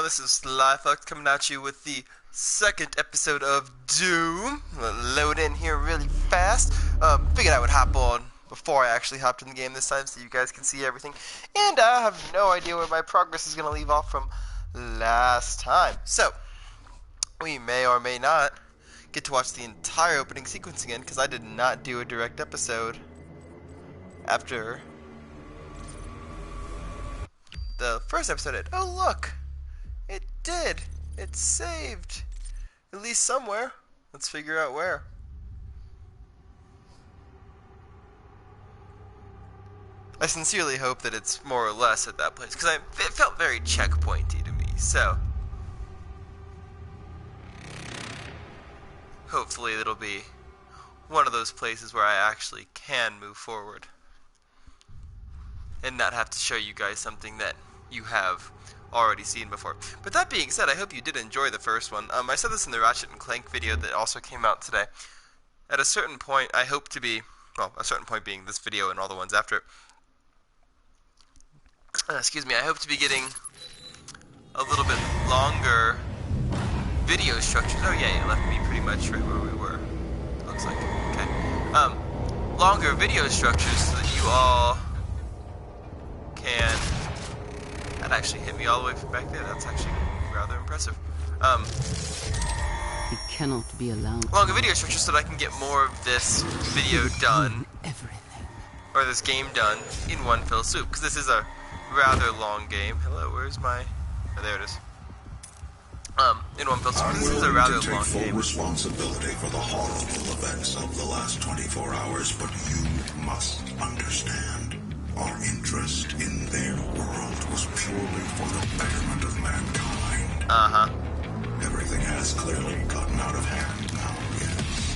this is Slyfox coming at you with the second episode of Doom. I'm gonna load in here really fast. Figured I would hop on before I actually hopped in the game this time so you guys can see everything. And I have no idea where my progress is gonna leave off from last time. So, we may or may not get to watch the entire opening sequence again because I did not do a direct episode after the first episode did. Oh look! It did! It saved! At least somewhere. Let's figure out where. I sincerely hope that it's more or less at that place, because it felt very checkpointy to me, so hopefully it'll be one of those places where I actually can move forward and not have to show you guys something that you have already seen before. But that being said, I hope you did enjoy the first one. I said this in the Ratchet and Clank video that also came out today. At a certain point, I hope to be, well, a certain point being this video and all the ones after it, excuse me, I hope to be getting a little bit longer video structures. Oh yeah, you left me pretty much right where we were. Looks like, okay. Longer video structures so that you all can... That actually hit me all the way from back there. That's actually rather impressive. It cannot be allowed. Longer video structures so that I can get more of this video done, Everything. or this game done, in one fell swoop. Because this is a rather long game. Hello, where's my... Oh, there it is. In one fell swoop. This is a rather long full game. responsibility for the horrible events of the last 24 hours, but you must understand. Our interest in their world was purely for the betterment of mankind. Uh-huh. Everything has clearly gotten out of hand now, yes.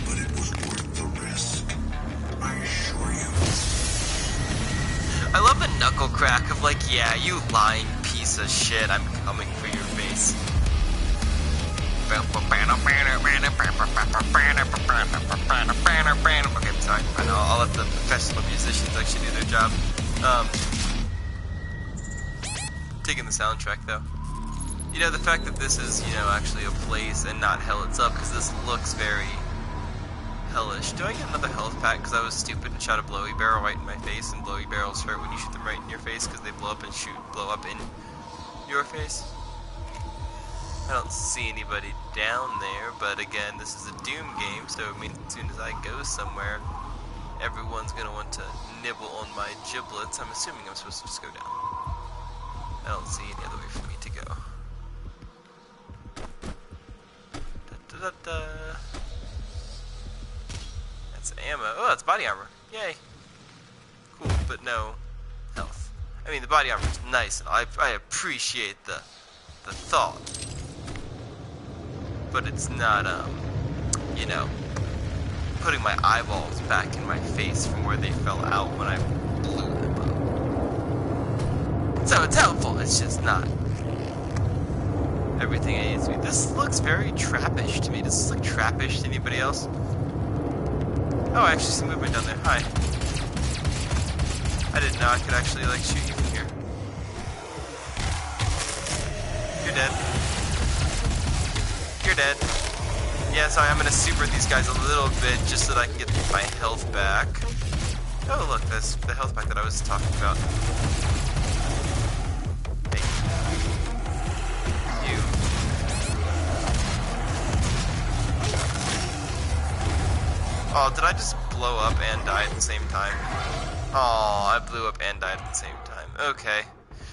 But it was worth the risk, I assure you. I love the knuckle crack of like, yeah, you lying piece of shit, I'm coming for your face. Okay, I'm sorry. I know, I'll let the professional musicians actually do their job. Digging the soundtrack though. You know, the fact that this is, you know, actually a place and not hell itself, because this looks very hellish. Do I get another health pack because I was stupid and shot a blowy barrel right in my face, and blowy barrels hurt when you shoot them right in your face because they blow up and blow up in your face? I don't see anybody down there, but again, this is a Doom game, so it means as soon as I go somewhere, everyone's gonna want to nibble on my giblets. I'm assuming I'm supposed to just go down. I don't see any other way for me to go. Da, da, da, da. That's ammo. Oh, that's body armor. Yay. Cool, but no health. I mean, the body armor is nice, and I appreciate the thought. But it's not, you know, putting my eyeballs back in my face from where they fell out when I blew them up. So it's helpful, it's just not everything it needs to be. This looks very trappish to me. Does this look trappish to anybody else? Oh, I actually see movement down there. Hi. I didn't know I could actually, like, shoot you from here. You're dead. You're dead. Yeah, sorry, I'm gonna super these guys a little bit just so that I can get my health back. Oh, look, that's the health pack that I was talking about. Hey. You. Oh, did I just blow up and die at the same time? Oh, I blew up and died at the same time. Okay.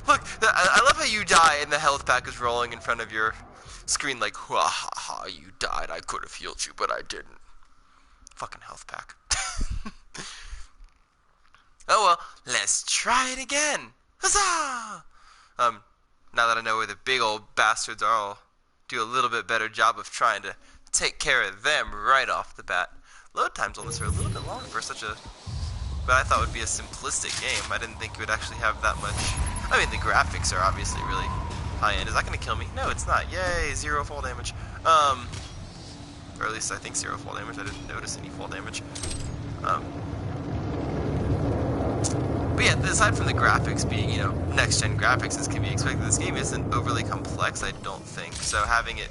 Look, I love how you die and the health pack is rolling in front of your screen like, ha ha ha, you died. I could have healed you, but I didn't. Fucking health pack. Oh well, let's try it again. Huzzah! Now that I know where the big old bastards are, I'll do a little bit better job of trying to take care of them right off the bat. Load times on this are a little bit long for such a... But I thought it would be a simplistic game. I didn't think it would actually have that much... I mean, the graphics are obviously really high-end. Is that going to kill me? No, it's not. Yay, 0 fall damage. Or at least I think 0 fall damage. I didn't notice any fall damage. But But yeah, aside from the graphics being, you know, next-gen graphics as can be expected, this game isn't overly complex, I don't think. So having it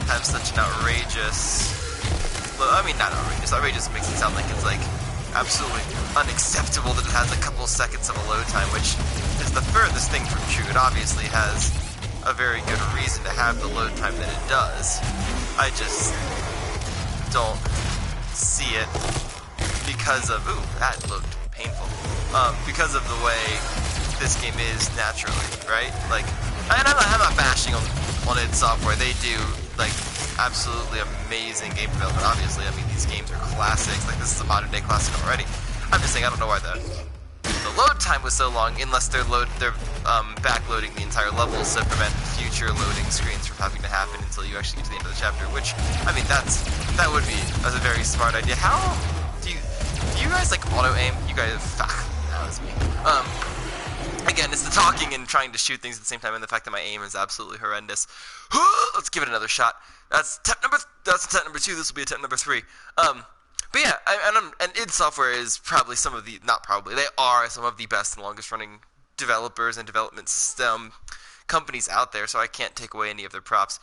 have such an outrageous... Well, I mean, not outrageous. Outrageous makes it sound like it's, like, absolutely unacceptable that it has a couple seconds of a load time, which is the furthest thing from true. It obviously has a very good reason to have the load time that it does. I just don't see it because of... Ooh, that looked painful. Because of the way this game is naturally, right? Like, and I'm not bashing on id Software. They do, like, absolutely amazing game development, obviously. I mean, these games are classics. Like, this is a modern-day classic already. I'm just saying, I don't know why the load time was so long, unless they're backloading the entire level to prevent future loading screens from having to happen until you actually get to the end of the chapter, which, I mean, that would be a very smart idea. How do you guys, like, auto-aim? You guys, fuck, that was me. Again, it's the talking and trying to shoot things at the same time, and the fact that my aim is absolutely horrendous. Let's give it another shot. That's attempt number 2. This will be attempt number 3. But yeah, and id Software is probably they are some of the best and longest running developers and development companies out there, so I can't take away any of their props.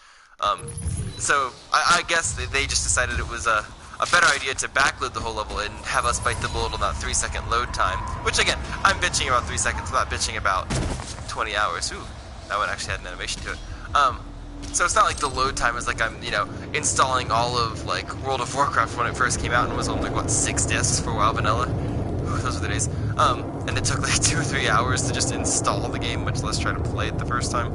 So I guess they just decided it was a better idea to backload the whole level and have us bite the bullet on that 3-second load time, which again, I'm bitching about 3 seconds, I'm not bitching about 20 hours. Ooh, that one actually had an animation to it. So it's not like the load time is like I'm, you know, installing all of, like, World of Warcraft when it first came out and was on, like, what, 6 discs for WoW Vanilla? Ooh, those were the days. And it took, like, 2 or 3 hours to just install the game, much less try to play it the first time.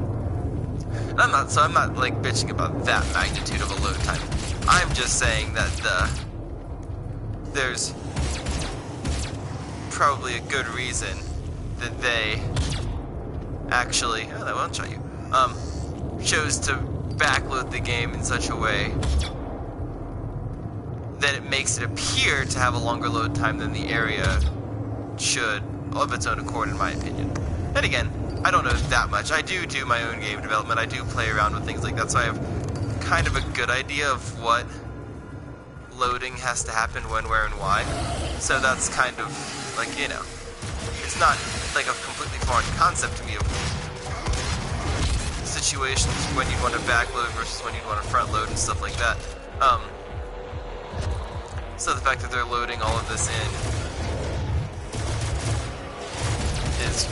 And I'm not, like, bitching about that magnitude of a load time. I'm just saying that there's probably a good reason that they actually... Oh, that won't show you. Chose to backload the game in such a way that it makes it appear to have a longer load time than the area should of its own accord, in my opinion. And again, I don't know that much. I do my own game development. I do play around with things like that, so I have kind of a good idea of what loading has to happen when, where, and why. So that's kind of like, you know, it's not like a completely foreign concept to me of situations when you want to backload versus when you want to front load and stuff like that. So the fact that they're loading all of this in is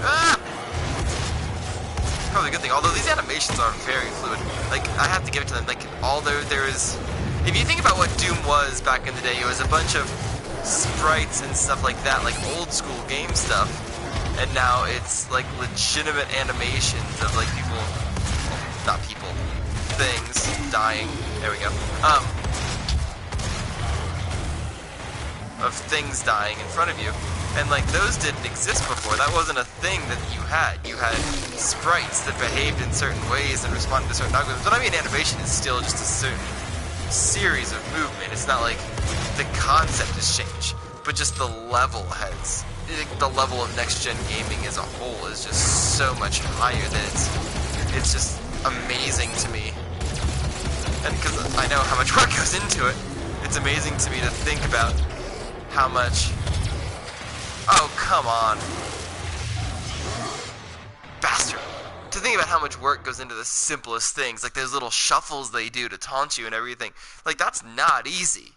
probably a good thing. Although these animations are very fluid. Like, I have to give it to them. Like, although there is, if you think about what Doom was back in the day, it was a bunch of sprites and stuff like that, like old school game stuff. And now it's like legitimate animations of like people. Not people, things dying. There we go. Of things dying in front of you, and like those didn't exist before. That wasn't a thing that you had. You had sprites that behaved in certain ways and responded to certain algorithms. But I mean, animation is still just a certain series of movement. It's not like the concept has changed, but just the level has. The level of next-gen gaming as a whole is just so much higher that it's just amazing to me, and because I know how much work goes into it, it's amazing to me to think about how much... Oh, come on. Bastard. To think about how much work goes into the simplest things, like those little shuffles they do to taunt you and everything. Like, that's not easy.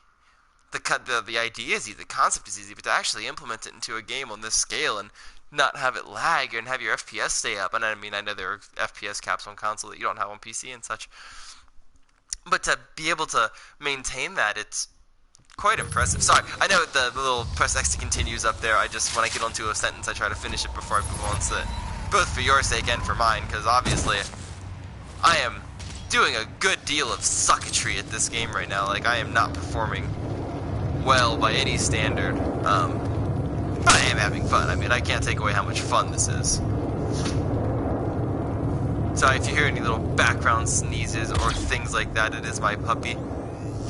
The idea is easy, the concept is easy, but to actually implement it into a game on this scale and not have it lag and have your FPS stay up. And I mean, I know there are FPS caps on console that you don't have on PC and such. But to be able to maintain that, it's quite impressive. Sorry, I know the little press X to continues up there. I just, when I get onto a sentence, I try to finish it before I move on, so that, both for your sake and for mine, because obviously I am doing a good deal of sucketry at this game right now. Like, I am not performing well by any standard. But I am having fun. I mean, I can't take away how much fun this is. So if you hear any little background sneezes or things like that, it is my puppy.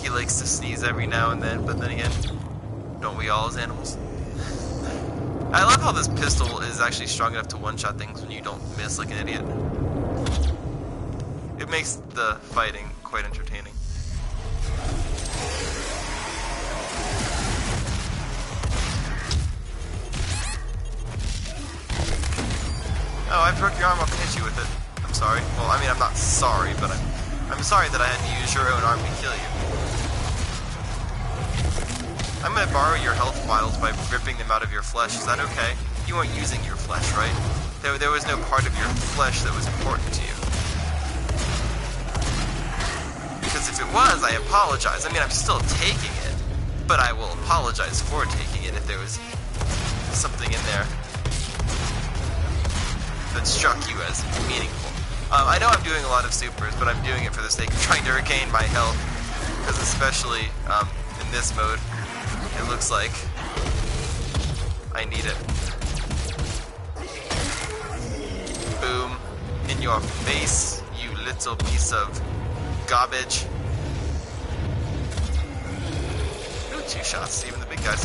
He likes to sneeze every now and then, but then again, don't we all as animals? I love how this pistol is actually strong enough to one-shot things when you don't miss like an idiot. It makes the fighting quite entertaining. Oh, I broke your arm, I'll hit you with it. I'm sorry. Well, I mean, I'm not sorry, but I'm sorry that I had to use your own arm to kill you. I'm gonna borrow your health vials by ripping them out of your flesh. Is that okay? You weren't using your flesh, right? There was no part of your flesh that was important to you. Because if it was, I apologize. I mean, I'm still taking it, but I will apologize for taking it if there was something in there that struck you as meaningful. I know I'm doing a lot of supers, but I'm doing it for the sake of trying to regain my health, because especially in this mode, it looks like I need it. Boom. In your face, you little piece of garbage. Ooh, 2 shots, even the big guys.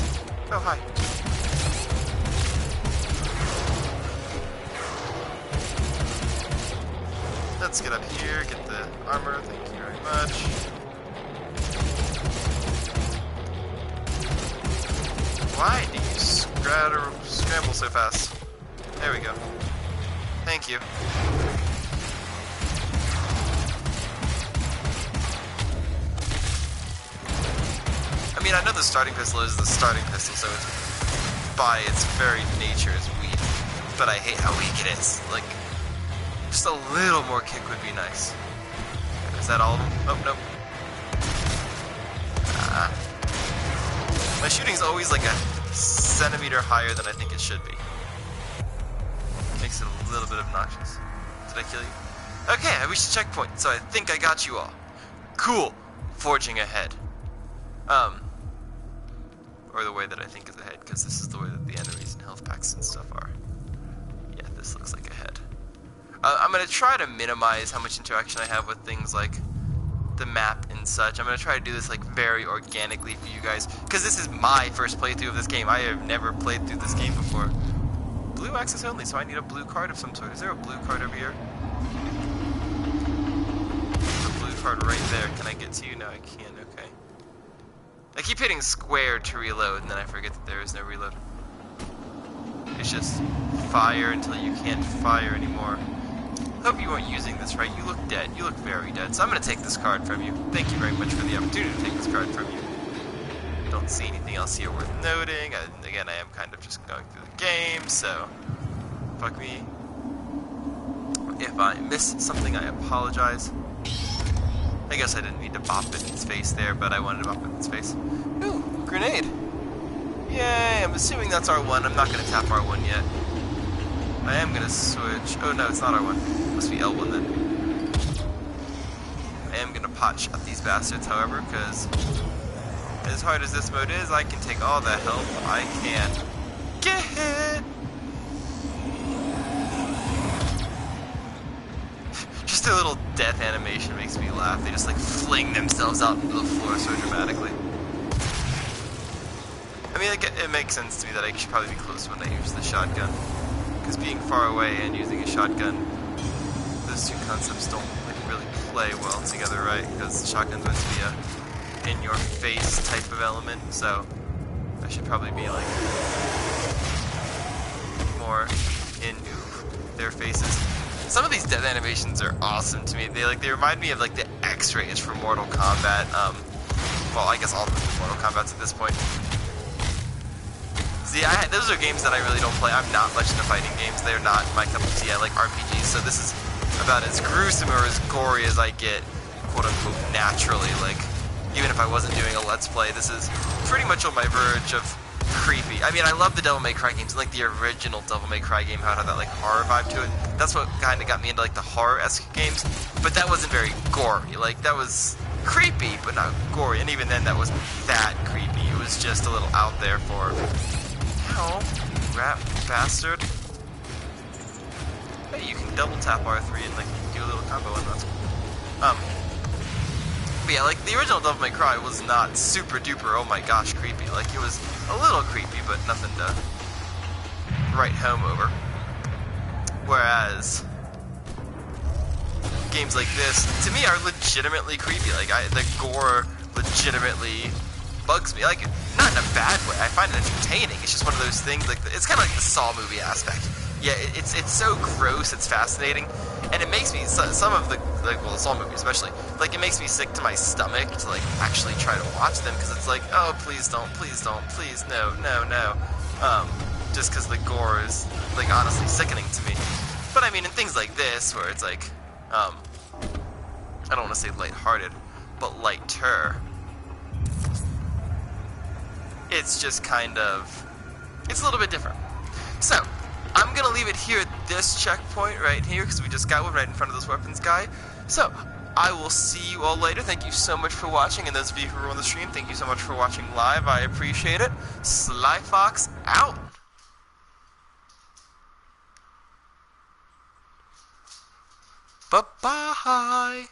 Oh, hi. Let's get up here, get the armor, thank you very much. Why do you scramble so fast? There we go. Thank you. I mean, I know the starting pistol is the starting pistol, so it's by its very nature is weak. But I hate how weak it is. Like, just a little more kick would be nice. Is that all of them? Oh, nope. My shooting's always like a centimeter higher than I think it should be. Makes it a little bit obnoxious. Did I kill you? Okay, I reached the checkpoint, so I think I got you all. Cool. Forging ahead. Or the way that I think is ahead, because this is the way that the enemies and health packs and stuff are. Yeah, this looks like ahead. I'm going to try to minimize how much interaction I have with things like the map and such. I'm going to try to do this like very organically for you guys, because this is my first playthrough of this game. I have never played through this game before. Blue access only, so I need a blue card of some sort. Is there a blue card over here? There's a blue card right there. Can I get to you? No, I can't. Okay. I keep hitting square to reload, and then I forget that there is no reload. It's just fire until you can't fire anymore. Hope you weren't using this right. You look dead. You look very dead. So I'm going to take this card from you. Thank you very much for the opportunity to take this card from you. Don't see anything else here worth noting. Again, I am kind of just going through the game, so fuck me. If I missed something, I apologize. I guess I didn't need to bop it in its face there, but I wanted to bop it in its face. Ooh, grenade. Yay, I'm assuming that's R1. I'm not going to tap R1 yet. I am going to switch. Oh no, it's not R1. It must be L1 then. I am going to pot shot these bastards, however, because as hard as this mode is, I can take all the help I can get. Just their little death animation makes me laugh. They just like fling themselves out into the floor so dramatically. I mean, it makes sense to me that I should probably be close when I use the shotgun. Because being far away and using a shotgun, those two concepts don't like really play well together, right? Because the shotgun's meant to be a in-your-face type of element, so I should probably be like more into their faces. Some of these death animations are awesome to me. They remind me of like the X-rays from Mortal Kombat. Well, I guess all the Mortal Kombats at this point. See, those are games that I really don't play. I'm not much into fighting games. They're not my cup of tea. I like RPGs, so this is about as gruesome or as gory as I get, quote-unquote, naturally. Like, even if I wasn't doing a Let's Play, this is pretty much on my verge of creepy. I mean, I love the Devil May Cry games, like the original Devil May Cry game, how it had that, like, horror vibe to it. That's what kind of got me into, like, the horror-esque games, but that wasn't very gory. Like, that was creepy, but not gory, and even then, that wasn't that creepy. It was just a little out there for... Ow, rat bastard. Hey, you can double tap R3 and like do a little combo and that's cool. But yeah, like the original Devil May Cry was not super duper, oh my gosh, creepy. Like it was a little creepy, but nothing to write home over. Whereas games like this, to me, are legitimately creepy. Like the gore legitimately bugs me, like not in a bad way. I find it entertaining. It's just one of those things. Like it's kind of like the Saw movie aspect. yeah, it's so gross. It's fascinating, and it makes me some of the the Saw movies especially, like it makes me sick to my stomach to like actually try to watch them because it's like, oh please don't, please no, just because the gore is like honestly sickening to me. But I mean, in things like this where it's like, I don't want to say lighthearted, but lighter. It's just kind of, it's a little bit different. So, I'm going to leave it here at this checkpoint right here, because we just got one right in front of this weapons guy. So, I will see you all later. Thank you so much for watching, and those of you who are on the stream, thank you so much for watching live. I appreciate it. Sly Fox out! Bye-bye!